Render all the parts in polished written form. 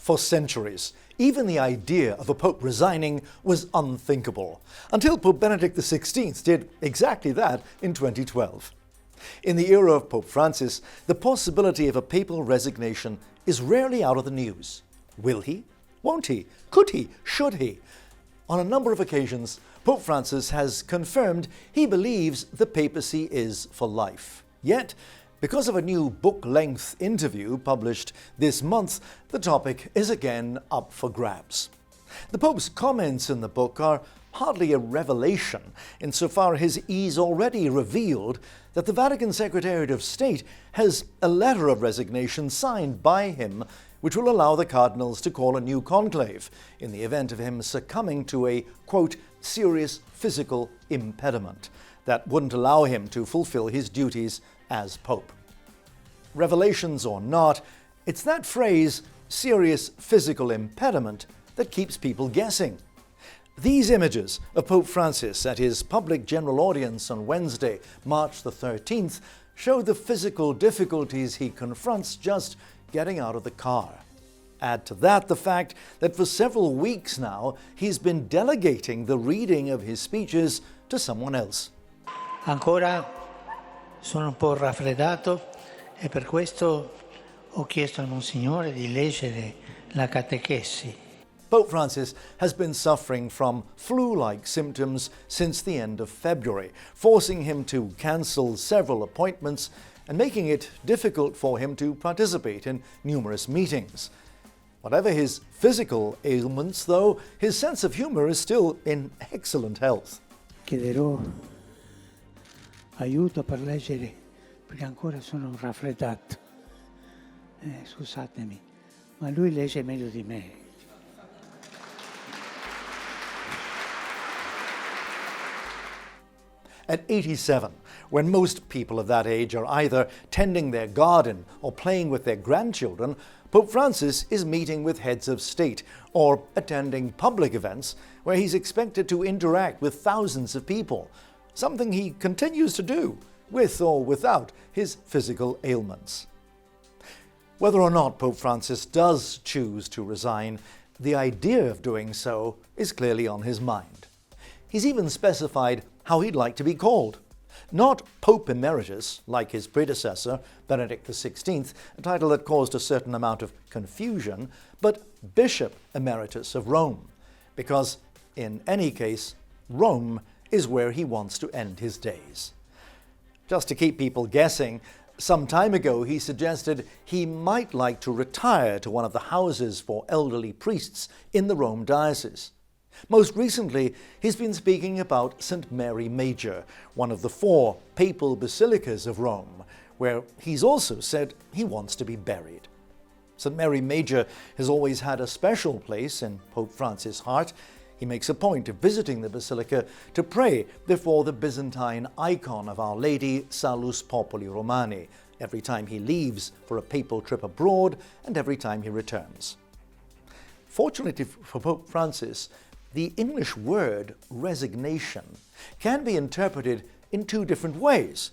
For centuries, even the idea of a pope resigning was unthinkable, until Pope Benedict XVI did exactly that in 2012. In the era of Pope Francis, the possibility of a papal resignation is rarely out of the news. Will he? Won't he? Could he? Should he? On a number of occasions, Pope Francis has confirmed he believes the papacy is for life. Yet, because of a new book-length interview published this month, the topic is again up for grabs. The Pope's comments in the book are hardly a revelation, insofar as he's already revealed that the Vatican Secretariat of State has a letter of resignation signed by him, which will allow the cardinals to call a new conclave in the event of him succumbing to a, quote, serious physical impediment that wouldn't allow him to fulfill his duties as Pope. Revelations or not, it's that phrase, serious physical impediment, that keeps people guessing. These images of Pope Francis at his public general audience on Wednesday, March the 13th, show the physical difficulties he confronts just getting out of the car. Add to that the fact that for several weeks now, he's been delegating the reading of his speeches to someone else. Ancora sono un po' raffreddato e per questo ho chiesto al Monsignore di leggere la catechesi. Pope Francis has been suffering from flu-like symptoms since the end of February, forcing him to cancel several appointments and making it difficult for him to participate in numerous meetings. Whatever his physical ailments, though, his sense of humor is still in excellent health. Chiederò aiuto per leggere perché ancora sono raffreddato. Scusatemi, ma lui legge meglio di me. At 87, when most people of that age are either tending their garden or playing with their grandchildren, Pope Francis is meeting with heads of state or attending public events where he's expected to interact with thousands of people, something he continues to do, with or without his physical ailments. Whether or not Pope Francis does choose to resign, the idea of doing so is clearly on his mind. He's even specified how he'd like to be called. Not Pope Emeritus, like his predecessor, Benedict XVI, a title that caused a certain amount of confusion, but Bishop Emeritus of Rome, because, in any case, Rome is where he wants to end his days. Just to keep people guessing, some time ago he suggested he might like to retire to one of the houses for elderly priests in the Rome diocese. Most recently, he's been speaking about St. Mary Major, one of the 4 papal basilicas of Rome, where he's also said he wants to be buried. St. Mary Major has always had a special place in Pope Francis' heart. He makes a point of visiting the basilica to pray before the Byzantine icon of Our Lady Salus Populi Romani, every time he leaves for a papal trip abroad and every time he returns. Fortunately for Pope Francis, the English word resignation can be interpreted in 2 different ways,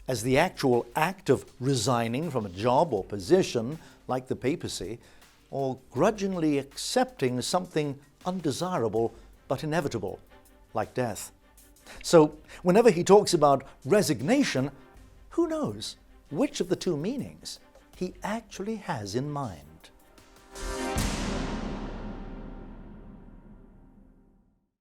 as the actual act of resigning from a job or position, like the papacy, or grudgingly accepting something undesirable but inevitable, like death. So, whenever he talks about resignation, who knows which of the 2 meanings he actually has in mind?